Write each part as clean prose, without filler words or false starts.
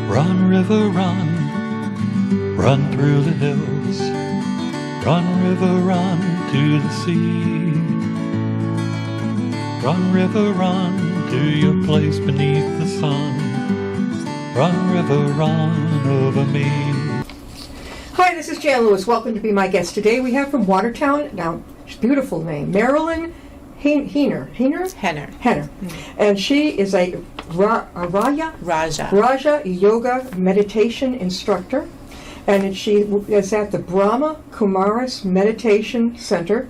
Run, river, run, run through the hills. Run, river, run to the sea. Run, river, run to your place beneath the sun. Run, river, run over me. Hi, this is Jan Lewis. Welcome to be my guest today. We have from Watertown, now, beautiful name, Merrillyn Hener. Hener. And she is a Raja yoga meditation instructor. And she is at the Brahma Kumaris Meditation Center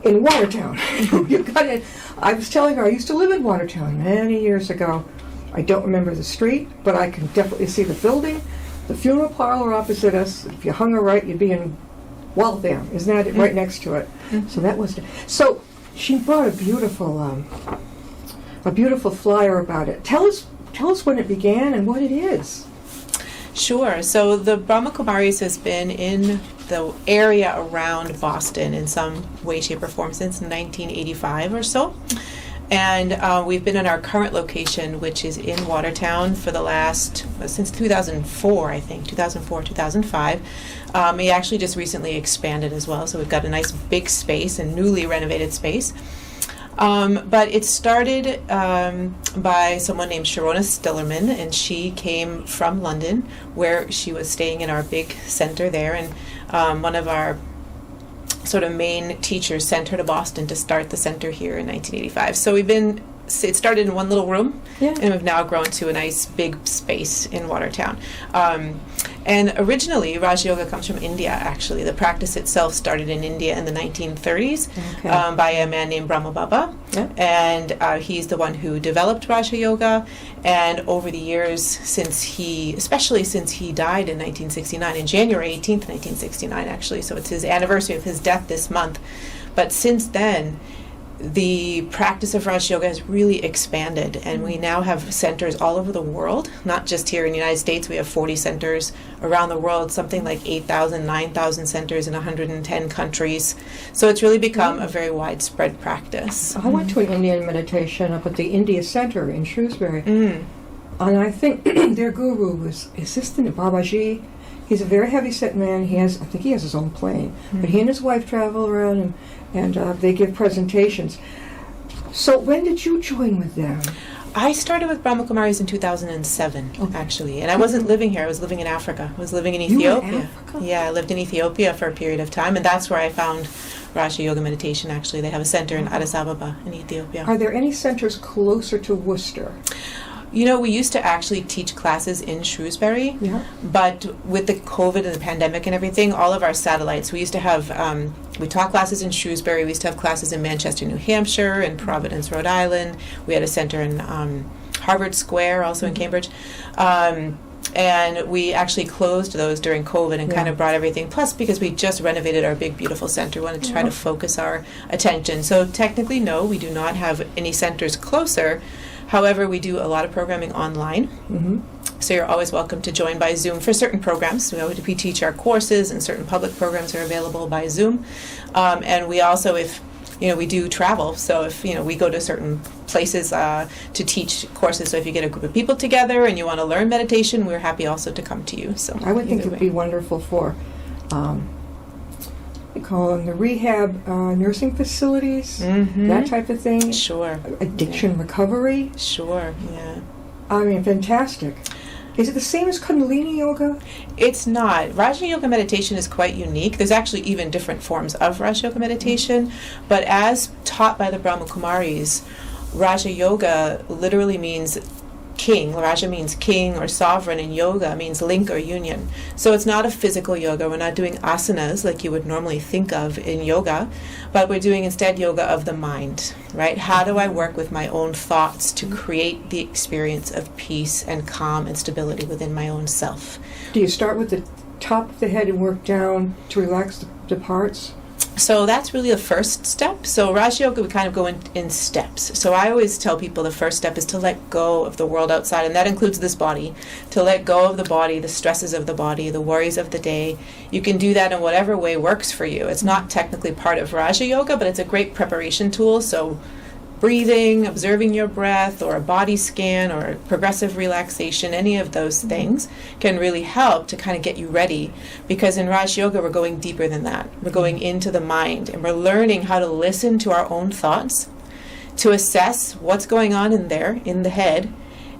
in Watertown. You got it. I was telling her I used to live in Watertown many years ago. I don't remember the street, but I can definitely see the building. The funeral parlor opposite us. If you hung her right, you'd be in Waltham. Isn't that it? Right next to it? So that was. So she brought a beautiful flyer about it. Tell us when it began and what it is. Sure. So the Brahma Kumaris has been in the area around Boston in some way, shape, or form since 1985 or so. And we've been in our current location, which is in Watertown, for the last, since 2004, I think, 2004, 2005. We actually just recently expanded as well, so we've got a nice big space, a newly renovated space. But it started by someone named Sharona Stillerman, and she came from London, where she was staying in our big center there, and one of our sort of main teachers sent her to Boston to start the center here in 1985. So it started in one little room, and we've now grown to a nice big space in Watertown. And originally, Raja Yoga comes from India, actually. The practice itself started in India in the 1930s by a man named Brahma Baba. Yeah. And he's the one who developed Raja Yoga. And over the years, especially since he died in 1969, in January 18th, 1969, actually. So it's his anniversary of his death this month. But since then, the practice of Raja Yoga has really expanded, and we now have centers all over the world, not just here in the United States. We have 40 centers around the world, something like 8,000, 9,000 centers in 110 countries. So it's really become a very widespread practice. I went to an Indian meditation up at the India Center in Shrewsbury, and I think their guru was Assistant Babaji. He's a very heavy-set man. I think he has his own plane, but he and his wife travel around and they give presentations. So when did you join with them? I started with Brahma Kumaris in 2007, actually. And I wasn't living here. I was living in Africa. I was living in Ethiopia. You were in Africa? Yeah, I lived in Ethiopia for a period of time, and that's where I found Raja Yoga meditation, actually. They have a center in Addis Ababa in Ethiopia. Are there any centers closer to Worcester? You know, we used to actually teach classes in Shrewsbury, but with the COVID and the pandemic and everything, all of our satellites, we used to have, we taught classes in Shrewsbury, we used to have classes in Manchester, New Hampshire, and Providence, Rhode Island. We had a center in Harvard Square, also in Cambridge. And we actually closed those during COVID and kind of brought everything. Plus, because we just renovated our big, beautiful center, we wanted to try to focus our attention. So technically, no, we do not have any centers closer. However, we do a lot of programming online, so you're always welcome to join by Zoom for certain programs. We teach our courses, and certain public programs are available by Zoom. And we also, we do travel, so if, we go to certain places to teach courses, so if you get a group of people together and you want to learn meditation, we're happy also to come to you. So I would think it would be wonderful for we call them the rehab nursing facilities, that type of thing. Sure. Addiction recovery. Sure, yeah. I mean, fantastic. Is it the same as Kundalini Yoga? It's not. Raja Yoga meditation is quite unique. There's actually even different forms of Raja Yoga meditation, but as taught by the Brahma Kumaris, Raja Yoga literally means king. Raja means king or sovereign, and yoga means link or union. So it's not a physical yoga. We're not doing asanas like you would normally think of in yoga, but we're doing instead yoga of the mind, right? How do I work with my own thoughts to create the experience of peace and calm and stability within my own self? Do you start with the top of the head and work down to relax the parts? So that's really the first step. So Raja Yoga, we kind of go in steps. So I always tell people the first step is to let go of the world outside, and that includes this body. To let go of the body, the stresses of the body, the worries of the day. You can do that in whatever way works for you. It's not technically part of Raja Yoga, but it's a great preparation tool. So breathing, observing your breath, or a body scan, or progressive relaxation, any of those things can really help to kind of get you ready. Because in Raj Yoga, we're going deeper than that. We're going into the mind, and we're learning how to listen to our own thoughts, to assess what's going on in there, in the head,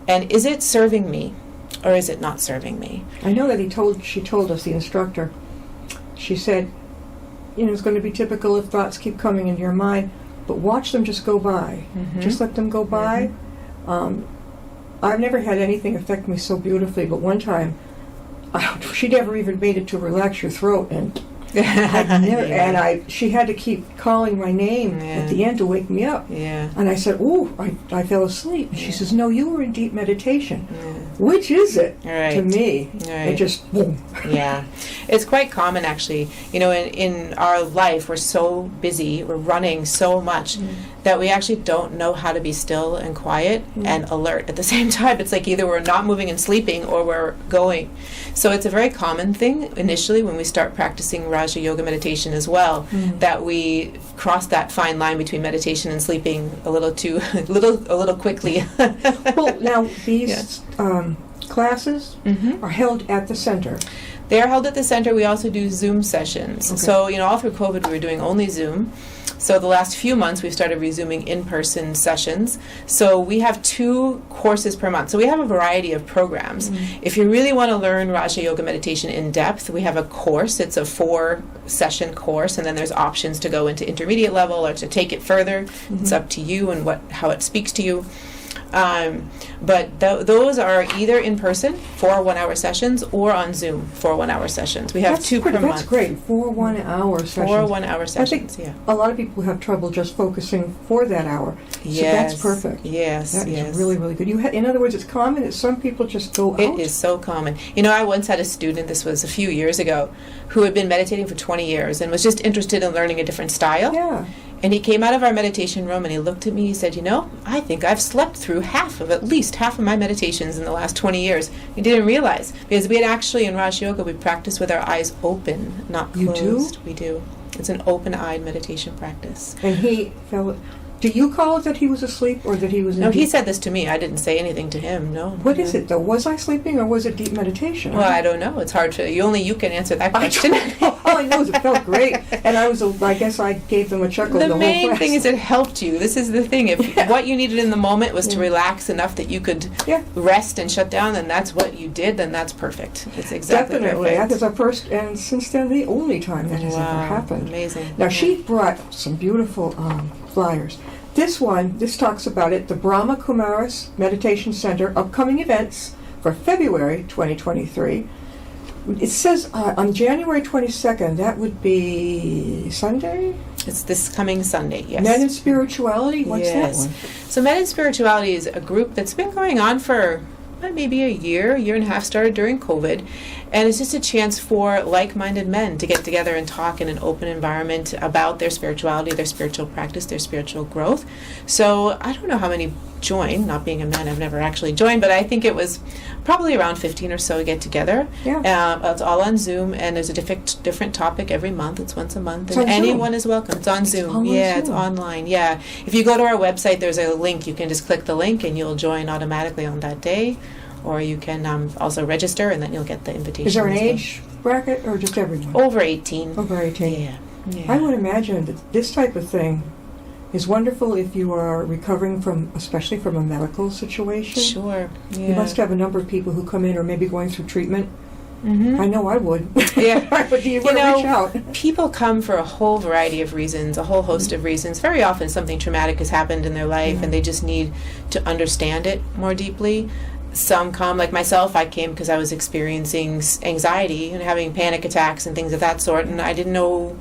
and is it serving me, or is it not serving me? I know that she told us, the instructor, she said, it's going to be typical if thoughts keep coming into your mind, but watch them just go by. Just let them go by. I've never had anything affect me so beautifully, but one time, she never even made it to relax your throat, and she had to keep calling my name at the end to wake me up. And I said, I fell asleep. And she says, no, you were in deep meditation. Which is it to me? It just, boom. It's quite common, actually. In our life, we're so busy, we're running so much that we actually don't know how to be still and quiet and alert at the same time. It's like either we're not moving and sleeping or we're going. So it's a very common thing initially when we start practicing Raja Yoga meditation as well, that we cross that fine line between meditation and sleeping a little quickly. Well, now these classes are held at the center. They are held at the center. We also do Zoom sessions. Okay. So, all through COVID, we were doing only Zoom. So the last few months, we've started resuming in-person sessions. So we have 2 courses per month. So we have a variety of programs. If you really want to learn Raja Yoga meditation in depth, we have a course. It's a 4-session course, and then there's options to go into intermediate level or to take it further. It's up to you and how it speaks to you. But those are either in person, 4 1-hour sessions, or on Zoom, 4 1-hour sessions. We have 2 per month. That's great, 4 1-hour sessions. 4 1-hour sessions, I think a lot of people have trouble just focusing for that hour. So that's perfect. Yes, that is really, really good. In other words, it's common that some people just go out. It is so common. I once had a student, this was a few years ago, who had been meditating for 20 years and was just interested in learning a different style. Yeah. And he came out of our meditation room and he looked at me, he said, I think I've slept through at least half of my meditations in the last 20 years. He didn't realize, because we had actually, in Raj Yoga, we practice with our eyes open, not closed. You do? We do. It's an open-eyed meditation practice. And he fell... Do you call it that he was asleep or that he was in he said this to me. I didn't say anything to him, no. What is it, though? Was I sleeping or was it deep meditation? Well, I don't know. It's hard to... Only you can answer that question. All I know is it felt great. And I guess I gave them a chuckle the whole class. The main thing is it helped you. This is the thing. If what you needed in the moment was to relax enough that you could rest and shut down, then that's what you did, then that's perfect. It's exactly Definitely. perfect. That is our first, and since then, the only time that has ever happened. Amazing. Now, she brought some beautiful flyers. This talks about it, the Brahma Kumaris Meditation Center, upcoming events for February 2023. It says on January 22nd, that would be Sunday? It's this coming Sunday, yes. Men and Spirituality? What's that one? So Men and Spirituality is a group that's been going on for maybe a year and a half, started during COVID. And it's just a chance for like-minded men to get together and talk in an open environment about their spirituality, their spiritual practice, their spiritual growth. So I don't know how many joined. Not being a man, I've never actually joined, but I think it was probably around 15 or so get together. Yeah. It's all on Zoom, and there's a different topic every month. It's once a month, and anyone is welcome. It's on Zoom. It's online. Yeah. If you go to our website, there's a link. You can just click the link, and you'll join automatically on that day. Or you can also register, and then you'll get the invitation. Is there an age bracket, or just everyone? Over 18. Over 18. Yeah. I would imagine that this type of thing is wonderful if you are recovering especially from a medical situation. Sure. Yeah. You must have a number of people who come in, or maybe going through treatment. I know I would. Yeah. But you want to reach out. People come for a whole variety of reasons, a whole host of reasons. Very often something traumatic has happened in their life, and they just need to understand it more deeply. Some come, like myself, I came because I was experiencing anxiety and having panic attacks and things of that sort, and I didn't know,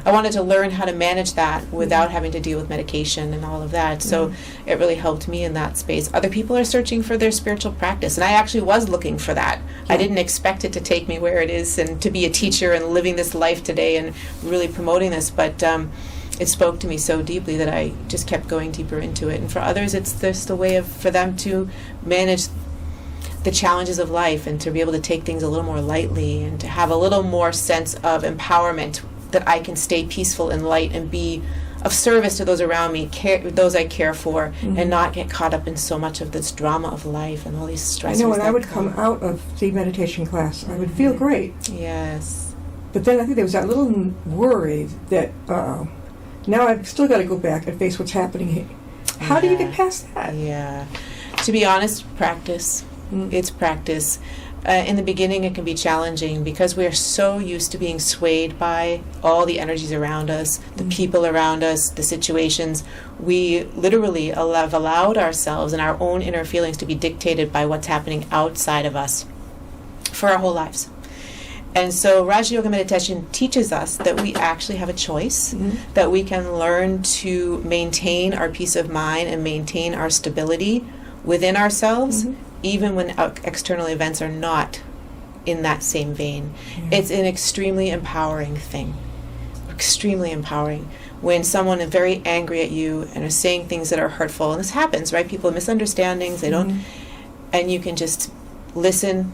I wanted to learn how to manage that without having to deal with medication and all of that. So it really helped me in that space. Other people are searching for their spiritual practice, and I actually was looking for that. I didn't expect it to take me where it is and to be a teacher and living this life today and really promoting this, but it spoke to me so deeply that I just kept going deeper into it. And for others, it's just a way for them to manage the challenges of life and to be able to take things a little more lightly and to have a little more sense of empowerment, that I can stay peaceful and light and be of service to those around me, those I care for, and not get caught up in so much of this drama of life and all these stressors. I know when I would come come out of the meditation class, I would feel great. Yes. But then I think there was that little worry that, now I've still got to go back and face what's happening here. How do you get past that? Yeah. To be honest, practice. It's practice. In the beginning, it can be challenging because we are so used to being swayed by all the energies around us, the people around us, the situations. We literally have allowed ourselves and our own inner feelings to be dictated by what's happening outside of us for our whole lives. And so Raja Yoga meditation teaches us that we actually have a choice, that we can learn to maintain our peace of mind and maintain our stability within ourselves, even when external events are not in that same vein. It's an extremely empowering thing. Extremely empowering. When someone is very angry at you and is saying things that are hurtful, and this happens, right? People have misunderstandings, they don't, and you can just listen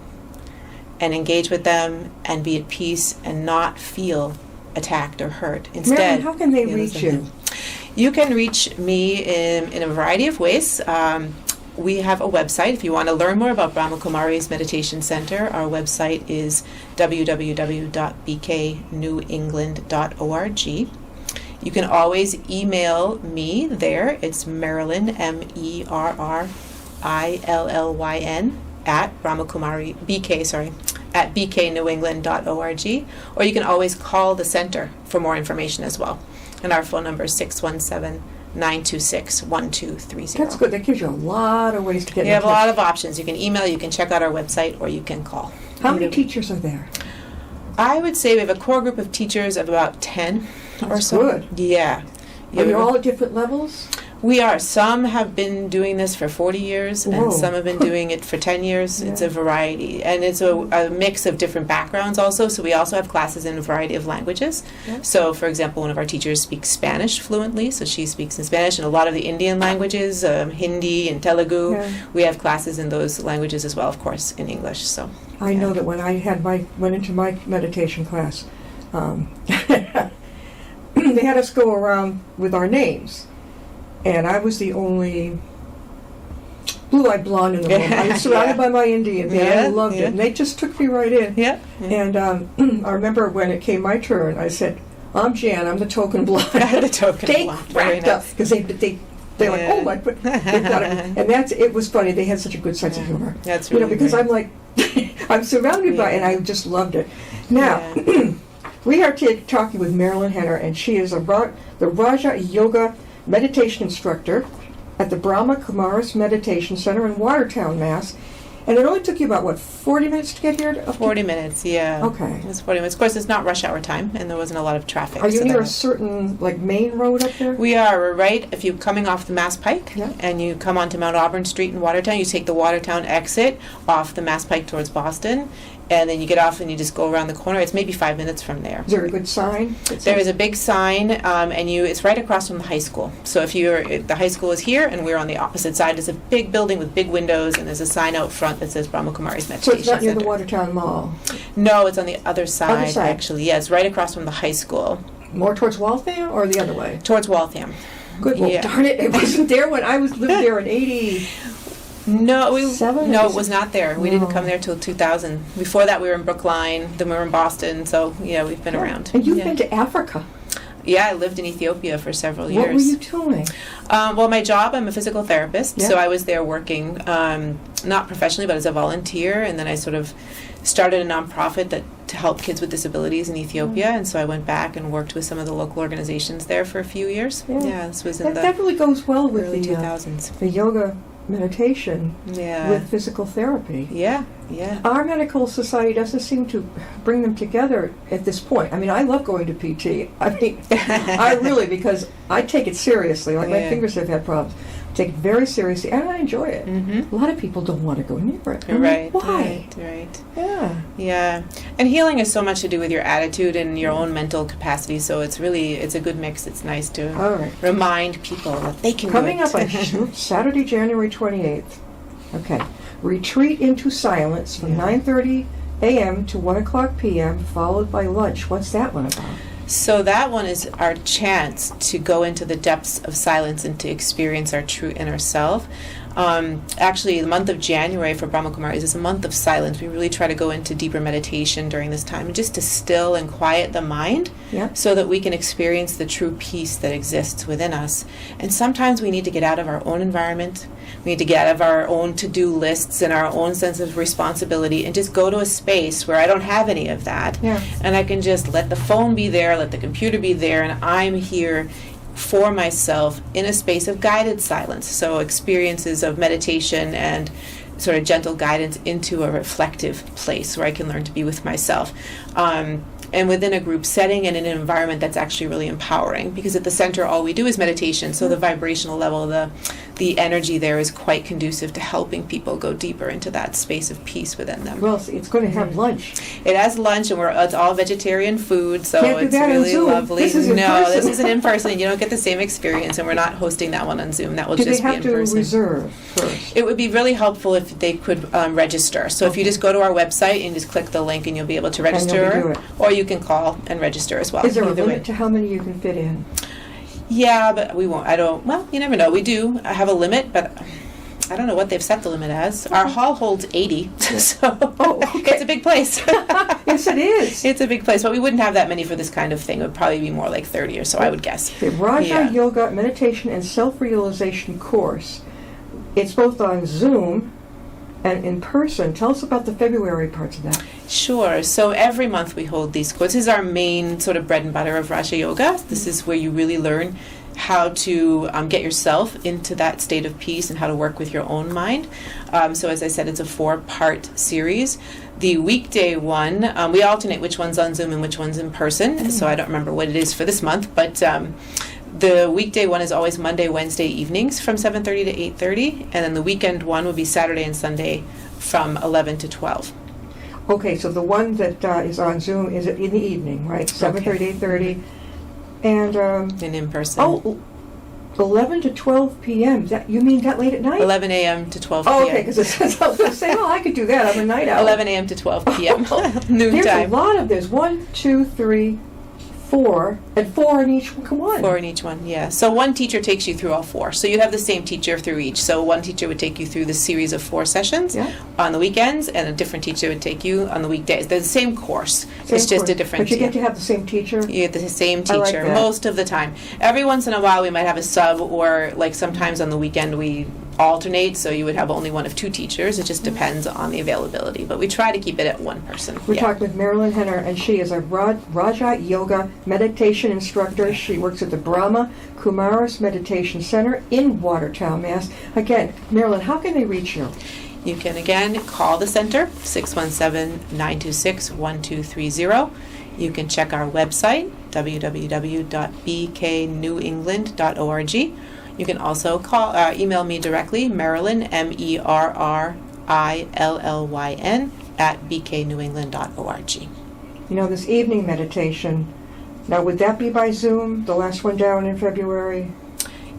and engage with them and be at peace and not feel attacked or hurt. Instead, Merrillyn, how can they reach you? You can reach me in a variety of ways. We have a website. If you want to learn more about Brahma Kumaris Meditation Center, our website is www.bknewengland.org. You can always email me there. It's Merrillyn, Merrillyn, at Brahma Kumari, at bknewengland.org. Or you can always call the center for more information as well. And our phone number is 617-926-1230. That's good. That gives you a lot of ways to get in touch. You have a lot of options. You can email, you can check out our website, or you can call. How many teachers are there? I would say we have a core group of teachers of about 10 or so. Good. Yeah. Are you all at different levels? We are. Some have been doing this for 40 years, Whoa. and some have been doing it for 10 years. It's a variety. And it's a mix of different backgrounds also. So we also have classes in a variety of languages. Yeah. So, for example, one of our teachers speaks Spanish fluently, so she speaks in Spanish, and a lot of the Indian languages, Hindi and Telugu. Yeah. We have classes in those languages as well, of course, in English. So I know that when I went into my meditation class, they had us go around with our names. And I was the only blue-eyed blonde in the room. I was surrounded by my Indians, and I loved it. And they just took me right in. And I remember when it came my turn, I said, "I'm Jan. I'm the token blonde." The token blonde. They cracked up because they're like, "Oh my!" But they got it. And it was funny. They had such a good sense of humor. That's really because great. I'm like, I'm surrounded by, and I just loved it. Now. We are talking with Merrillyn Hener, and she is the Raja Yoga meditation instructor at the Brahma Kumaris Meditation Center in Watertown, Mass. And it only took you about, 40 minutes to get here? 40 minutes, yeah. Okay. It was 40 minutes. Of course, it's not rush hour time, and there wasn't a lot of traffic. Are you near a certain, main road up there? We are. We're right, if you're coming off the Mass Pike, and you come onto Mount Auburn Street in Watertown, you take the Watertown exit off the Mass Pike towards Boston, and then you get off and you just go around the corner. It's maybe 5 minutes from there. Is there a good sign? There is a big sign, and it's right across from the high school. So the high school is here, and we're on the opposite side. It's a big building with big windows, and there's a sign out front that says Brahma Kumaris Meditation So it's not near Center. the Watertown Mall? No, it's on the other side, actually. Yeah, it's right across from the high school. More towards Waltham or the other way? Towards Waltham. Good. Well, darn it, it wasn't there when I lived there in 80. No, it was not there. We didn't come there till 2000. Before that, we were in Brookline. Then we were in Boston. So we've been around. And you've been to Africa. Yeah, I lived in Ethiopia for several years. What were you doing? Well, my job, I'm a physical therapist, so I was there working, not professionally, but as a volunteer, and then I sort of started a nonprofit to help kids with disabilities in Ethiopia, and so I went back and worked with some of the local organizations there for a few years. Yeah, this was in the definitely goes well with early the 2000s. The yoga meditation with physical therapy. Yeah. Our medical society doesn't seem to bring them together at this point. I mean, I love going to PT. I mean, I really, because I take it seriously. Like my fingers have had problems. I take it very seriously, and I enjoy it. Mm-hmm. A lot of people don't want to go near it. Right. Why? Right. Yeah. And healing has so much to do with your attitude and your own mental capacity, so it's a good mix. It's nice to remind people that they can Coming do it. up on Saturday, January 28th. Okay. Retreat into silence from 9:30 a.m. to 1 o'clock p.m., followed by lunch. What's that one about? So that one is our chance to go into the depths of silence and to experience our true inner self. Actually, the month of January for Brahma Kumaris is a month of silence. We really try to go into deeper meditation during this time, just to still and quiet the mind, so that we can experience the true peace that exists within us. And sometimes we need to get out of our own environment. We need to get out of our own to-do lists and our own sense of responsibility and just go to a space where I don't have any of that. And I can just let the phone be there, let the computer be there, and I'm here for myself in a space of guided silence. So experiences of meditation and sort of gentle guidance into a reflective place where I can learn to be with myself. And within a group setting and in an environment that's actually really empowering, because at the center all we do is meditation, so the vibrational level, the energy there is quite conducive to helping people go deeper into that space of peace within them. Well, it's going to have lunch. It has lunch, and it's all vegetarian food, so Can't do it's that on really Zoom. lovely. This is in person. This isn't in person. You don't get the same experience, and we're not hosting that one on Zoom. That will Do just they be have in to person. reserve first? It would be really helpful if they could register. So if you just go to our website and just click the link, and you'll be able to And they'll register, do it. or you can call and register as well. Is there a Either way. limit to how many you can fit in? Yeah, but we won't. Well, you never know. We do have a limit, but I don't know what they've set the limit as. Our hall holds 80, so it's a big place. Yes, it is. It's a big place, but we wouldn't have that many for this kind of thing. It would probably be more like 30 or so, I would guess. The Raja Yeah. Yoga Meditation and Self-Realization course. It's both on Zoom and in person. Tell us about the February parts of that. Sure. So every month we hold these courses. This is our main sort of bread and butter of Raja Yoga. This is where you really learn how to get yourself into that state of peace and how to work with your own mind. So as I said, it's a 4-part series. The weekday one, we alternate which one's on Zoom and which one's in person. So I don't remember what it is for this month, but the weekday one is always Monday, Wednesday evenings from 7:30 to 8:30, and then the weekend one would be Saturday and Sunday from 11 to 12. Okay, so the one that is on Zoom is in the evening, right? 7:30, 8:30. And, And in person. 11 to 12 p.m. You mean that late at night? 11 a.m. to 12 p.m. Oh, okay, because I was going to say, I could do that. I'm a night owl. 11 a.m. to 12 p.m. Noon There's time. a lot of this. 1, 2, 3, 4, and 4 in each one. 4 in each one, yeah. So one teacher takes you through all 4. So you have the same teacher through each. So one teacher would take you through the series of 4 sessions on the weekends, and a different teacher would take you on the weekdays. They're the same course. It's just a different But you get to have the same teacher? You get the same I like teacher that. most of the time. Every once in a while we might have a sub, or like sometimes on the weekend we alternate, so you would have only one of 2 teachers. It just depends on the availability, but we try to keep it at one person. We're talking with Merrillyn Hener, and she is a Raja Yoga meditation instructor. She works at the Brahma Kumaris Meditation Center in Watertown, Mass. Again, Merrillyn, how can they reach you? You can again call the center, 617-926-1230. You can check our website, www.bknewengland.org. You can also email me directly, Merrillyn, MERRILLYN, @bknewengland.org. You know, this evening meditation, now would that be by Zoom, the last one down in February?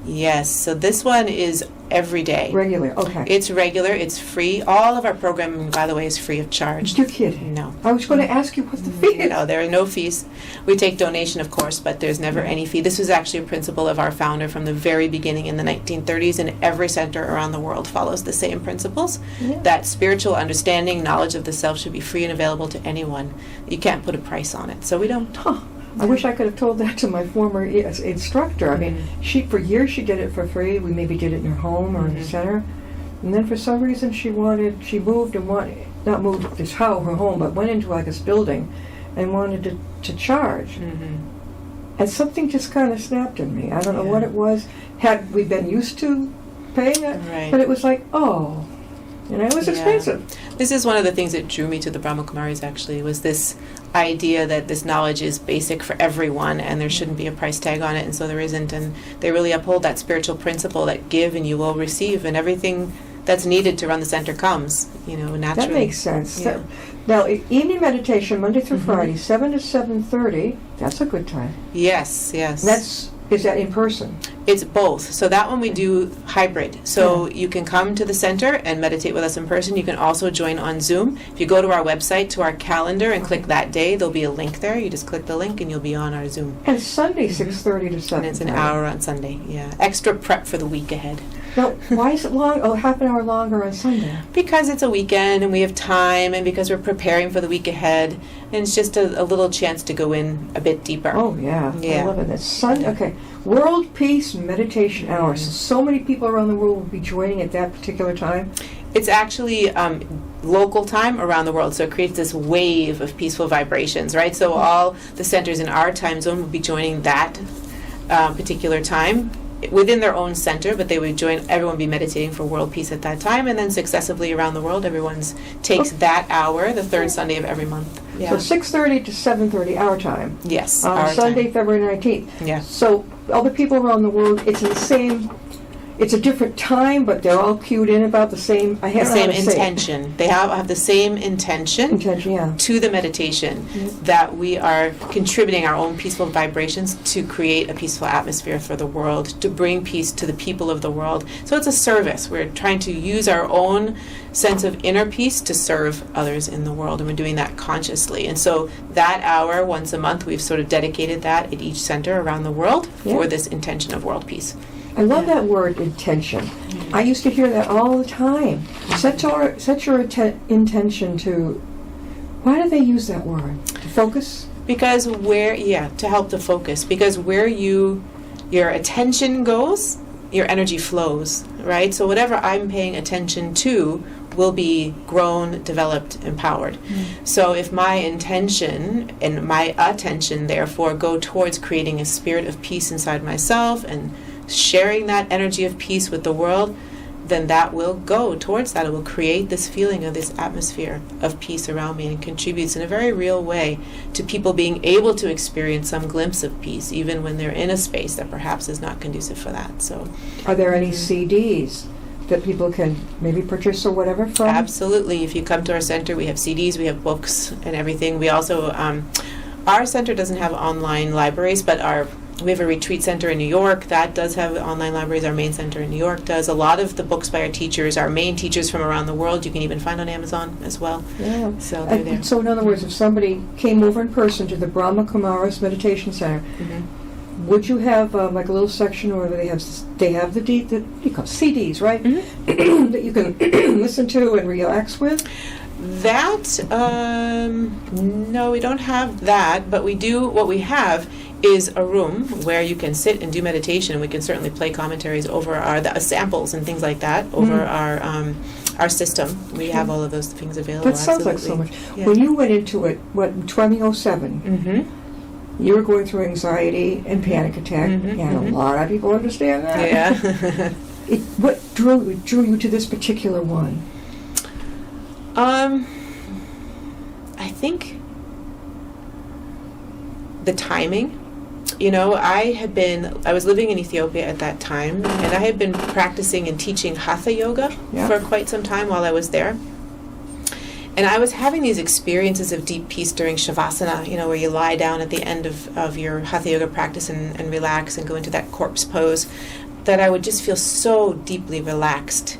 Yes, so this one is every day. Regular, okay. It's regular, it's free. All of our programming, by the way, is free of charge. You're kidding. No. I was going to ask you what the fee is. No, there are no fees. We take donation, of course, but there's never any fee. This was actually a principle of our founder from the very beginning in the 1930s, and every center around the world follows the same principles. That spiritual understanding, knowledge of the self should be free and available to anyone. You can't put a price on it, so we don't. I wish I could have told that to my former instructor. I mean, for years she did it for free. We maybe did it in her home or in the center. And then for some reason she moved and not moved this her home, but went into like this building and wanted to charge. And something just kind of snapped in me. I don't know what it was. Had we been used to paying it? Right. But it was like, it was expensive. This is one of the things that drew me to the Brahma Kumaris, actually, was this idea that this knowledge is basic for everyone and there shouldn't be a price tag on it, and so there isn't. And they really uphold that spiritual principle that give and you will receive, and everything that's needed to run the center comes, naturally. That makes sense. Yeah. Now, evening meditation, Monday through Friday, 7 to 7:30. That's a good time. Yes. That's is that in person? It's both. So that one we do hybrid. So you can come to the center and meditate with us in person. You can also join on Zoom. If you go to our website, to our calendar, and click that day, there'll be a link there. You just click the link and you'll be on our Zoom. And Sunday, 6:30 to 7. And it's an hour on Sunday, yeah. Extra prep for the week ahead. Now, why is it long? Oh, half an hour longer on Sunday. Because it's a weekend and we have time, and because we're preparing for the week ahead, and it's just a little chance to go in a bit deeper. Oh, yeah. Yeah. I love it. It's Sunday. Okay. World Peace Meditation Hour. So many people around the world will be joining at that particular time. It's actually local time around the world, so it creates this wave of peaceful vibrations, right? So all the centers in our time zone will be joining that particular time within their own center, but they would join, everyone would be meditating for world peace at that time, and then successively around the world, everyone's takes that hour, the third Sunday of every month. Yeah. So 6:30 to 7:30 our time. Yes, On our Sunday, time. February 19th. Yeah. So all the people around the world, it's in the same, it's a different time, but they're all cued in about the same, I The have same intention. They have the same intention yeah. to the meditation, that we are contributing our own peaceful vibrations to create a peaceful atmosphere for the world, to bring peace to the people of the world. So it's a service. We're trying to use our own sense of inner peace to serve others in the world, and we're doing that consciously. And so that hour, once a month, we've sort of dedicated that at each center around the world for this intention of world peace. I love that word, intention. I used to hear that all the time. Set your intention to... Why do they use that word? To focus? Because to help to focus. Because where your attention goes, your energy flows, right? So whatever I'm paying attention to will be grown, developed, empowered. So if my intention and my attention, therefore, go towards creating a spirit of peace inside myself and sharing that energy of peace with the world, then that will go towards that. It will create this feeling of this atmosphere of peace around me, and contributes in a very real way to people being able to experience some glimpse of peace, even when they're in a space that perhaps is not conducive for that. So, are there any CDs that people can maybe purchase or whatever from? Absolutely. If you come to our center, we have CDs, we have books and everything. We also, our center doesn't have online libraries, but we have a retreat center in New York that does have online libraries. Our main center in New York does. A lot of the books by our teachers, our main teachers from around the world, you can even find on Amazon as well. Yeah. So they're there. So in other words, if somebody came over in person to the Brahma Kumaris Meditation Center, would you have like a little section where they have the you call CDs, right? That you can listen to and relax with? That, no, we don't have that, but what we have is a room where you can sit and do meditation. We can certainly play commentaries over the samples and things like that over our system. We have all of those things available. That sounds like so absolutely. much. Yeah. When you went into it, in 2007, you were going through anxiety and panic attack, and a lot of people understand that. Yeah. What drew you to this particular one? I think the timing. I was living in Ethiopia at that time, and I had been practicing and teaching Hatha Yoga for quite some time while I was there. And I was having these experiences of deep peace during Shavasana, where you lie down at the end of your Hatha Yoga practice and relax and go into that corpse pose, that I would just feel so deeply relaxed.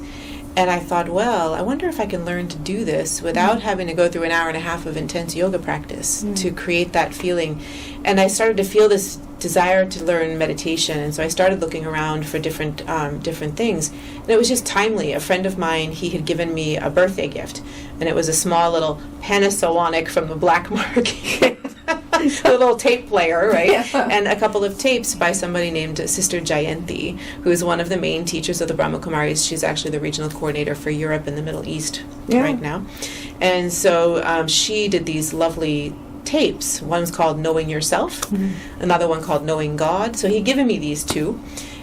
And I thought, well, I wonder if I can learn to do this without having to go through an hour and a half of intense yoga practice to create that feeling. And I started to feel this desire to learn meditation, and so I started looking around for different things. And it was just timely. A friend of mine, he had given me a birthday gift, and it was a small little Panasonic from the black market. A little tape player, right? Yeah. And a couple of tapes by somebody named Sister Jayanti, who is one of the main teachers of the Brahma Kumaris. She's actually the regional coordinator for Europe and the Middle East right now. And so she did these lovely tapes. One's called Knowing Yourself, another one called Knowing God. So he'd given me these two.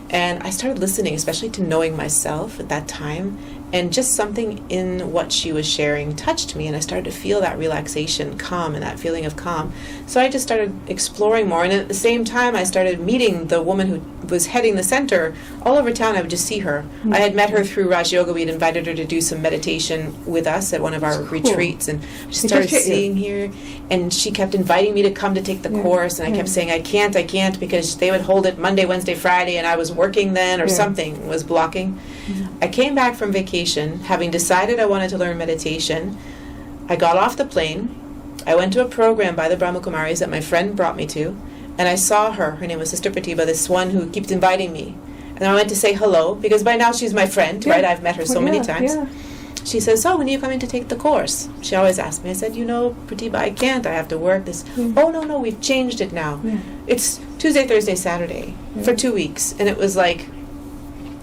And I started listening, especially to Knowing Myself at that time. And just something in what she was sharing touched me, and I started to feel that relaxation, calm, and that feeling of calm. So I just started exploring more, and at the same time I started meeting the woman who was heading the center. All over town I would just see her. I had met her through Raj Yoga. We had invited her to do some meditation with us at one of our retreats, and I just started seeing her, and she kept inviting me to come to take the course, and I kept saying, I can't, because they would hold it Monday, Wednesday, Friday, and I was working then, or something was blocking. I came back from vacation, having decided I wanted to learn meditation. I got off the plane. I went to a program by the Brahma Kumaris that my friend brought me to, and I saw her. Her name was Sister Pratibha, this one who keeps inviting me. And I went to say hello, because by now she's my friend, right? I've met her so many times. Yeah. She says, so when are you coming to take the course? She always asked me. I said, Pratibha, I can't. I have to work this. Oh, no, we've changed it now. Yeah. It's Tuesday, Thursday, Saturday for 2 weeks. And it was like,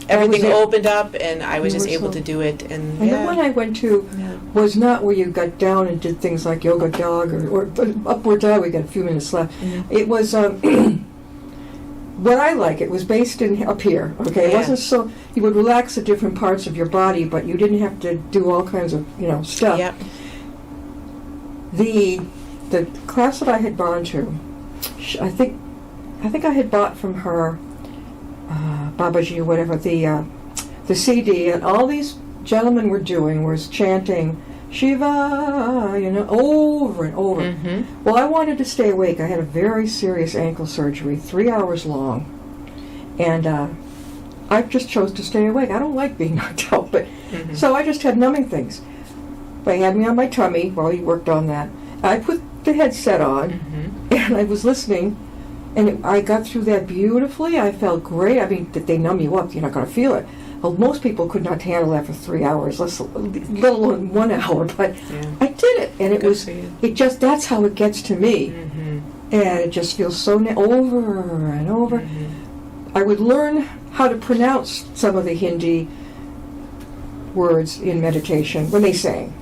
everything opened up, and I was just able to do it. And the one I went to was not where you got down and did things like yoga dog or upward dog. We got a few minutes left. It was what I like. It was based up here. Okay, it wasn't so you would relax the different parts of your body, but you didn't have to do all kinds of stuff. Yep. The class that I had gone to, I think I had bought from her. Babaji or whatever, the CD, and all these gentlemen were doing was chanting Shiva, over and over. Mm-hmm. Well, I wanted to stay awake. I had a very serious ankle surgery, 3 hours long, and I just chose to stay awake. I don't like being knocked out, but so I just had numbing things. They had me on my tummy while he worked on that. I put the headset on, and I was listening. And I got through that beautifully. I felt great. I mean, they numb you up. You're not going to feel it. Well, most people could not handle that for 3 hours, let alone 1 hour. But I did it, and that's how it gets to me. And it just feels so over and over. I would learn how to pronounce some of the Hindi words in meditation when they sang.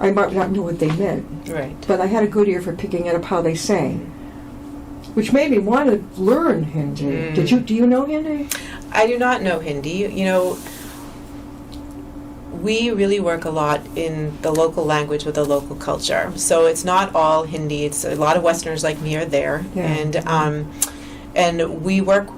I might not know what they meant, but I had a good ear for picking it up how they sang. Which made me want to learn Hindi. Do you know Hindi? I do not know Hindi. We really work a lot in the local language with the local culture. So it's not all Hindi. It's a lot of Westerners like me are there, and we work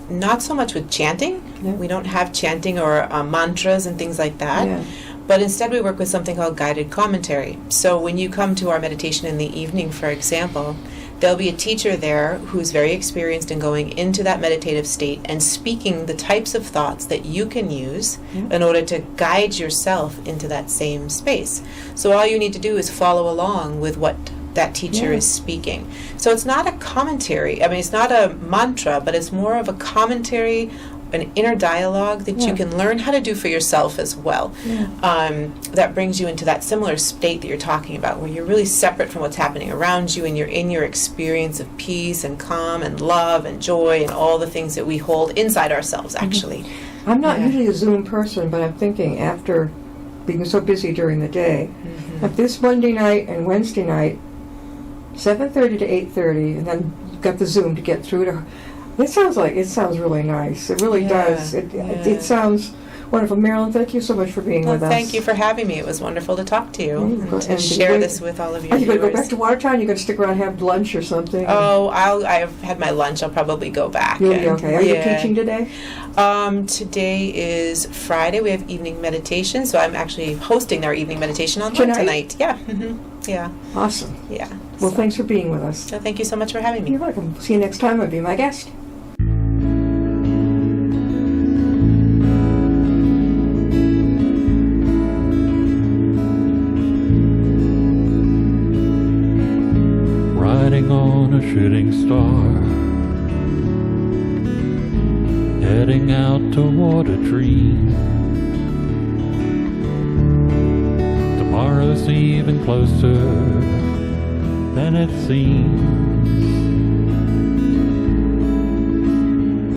not so much with chanting. We don't have chanting or mantras and things like that. But instead we work with something called guided commentary. So when you come to our meditation in the evening, for example, there'll be a teacher there who's very experienced in going into that meditative state and speaking the types of thoughts that you can use in order to guide yourself into that same space. So all you need to do is follow along with what that teacher is speaking. So it's not a commentary. I mean, it's not a mantra, but it's more of a commentary, an inner dialogue that you can learn how to do for yourself as well. That brings you into that similar state that you're talking about, where you're really separate from what's happening around you, and you're in your experience of peace and calm and love and joy and all the things that we hold inside ourselves, actually. I'm not usually a Zoom person, but I'm thinking after being so busy during the day, like this Monday night and Wednesday night, 7:30 to 8:30, and then got the Zoom to get through to. It sounds really nice. It really does. It sounds wonderful. Merrillyn, thank you so much for being with us. Thank you for having me. It was wonderful to talk to you and to share this with all of your viewers. Are you going to go back to Watertown? You're going to stick around and have lunch or something? Oh, I've had my lunch. I'll probably go back. You'll be okay. Are you teaching today? Today is Friday. We have evening meditation, so I'm actually hosting our evening meditation on tonight. Yeah. Yeah. Awesome. Yeah. Well, thanks for being with us. So thank you so much for having me. You're welcome. See you next time. I'll be my guest. Riding on a shooting star, heading out to Watertown. Tomorrow's even closer than it seems.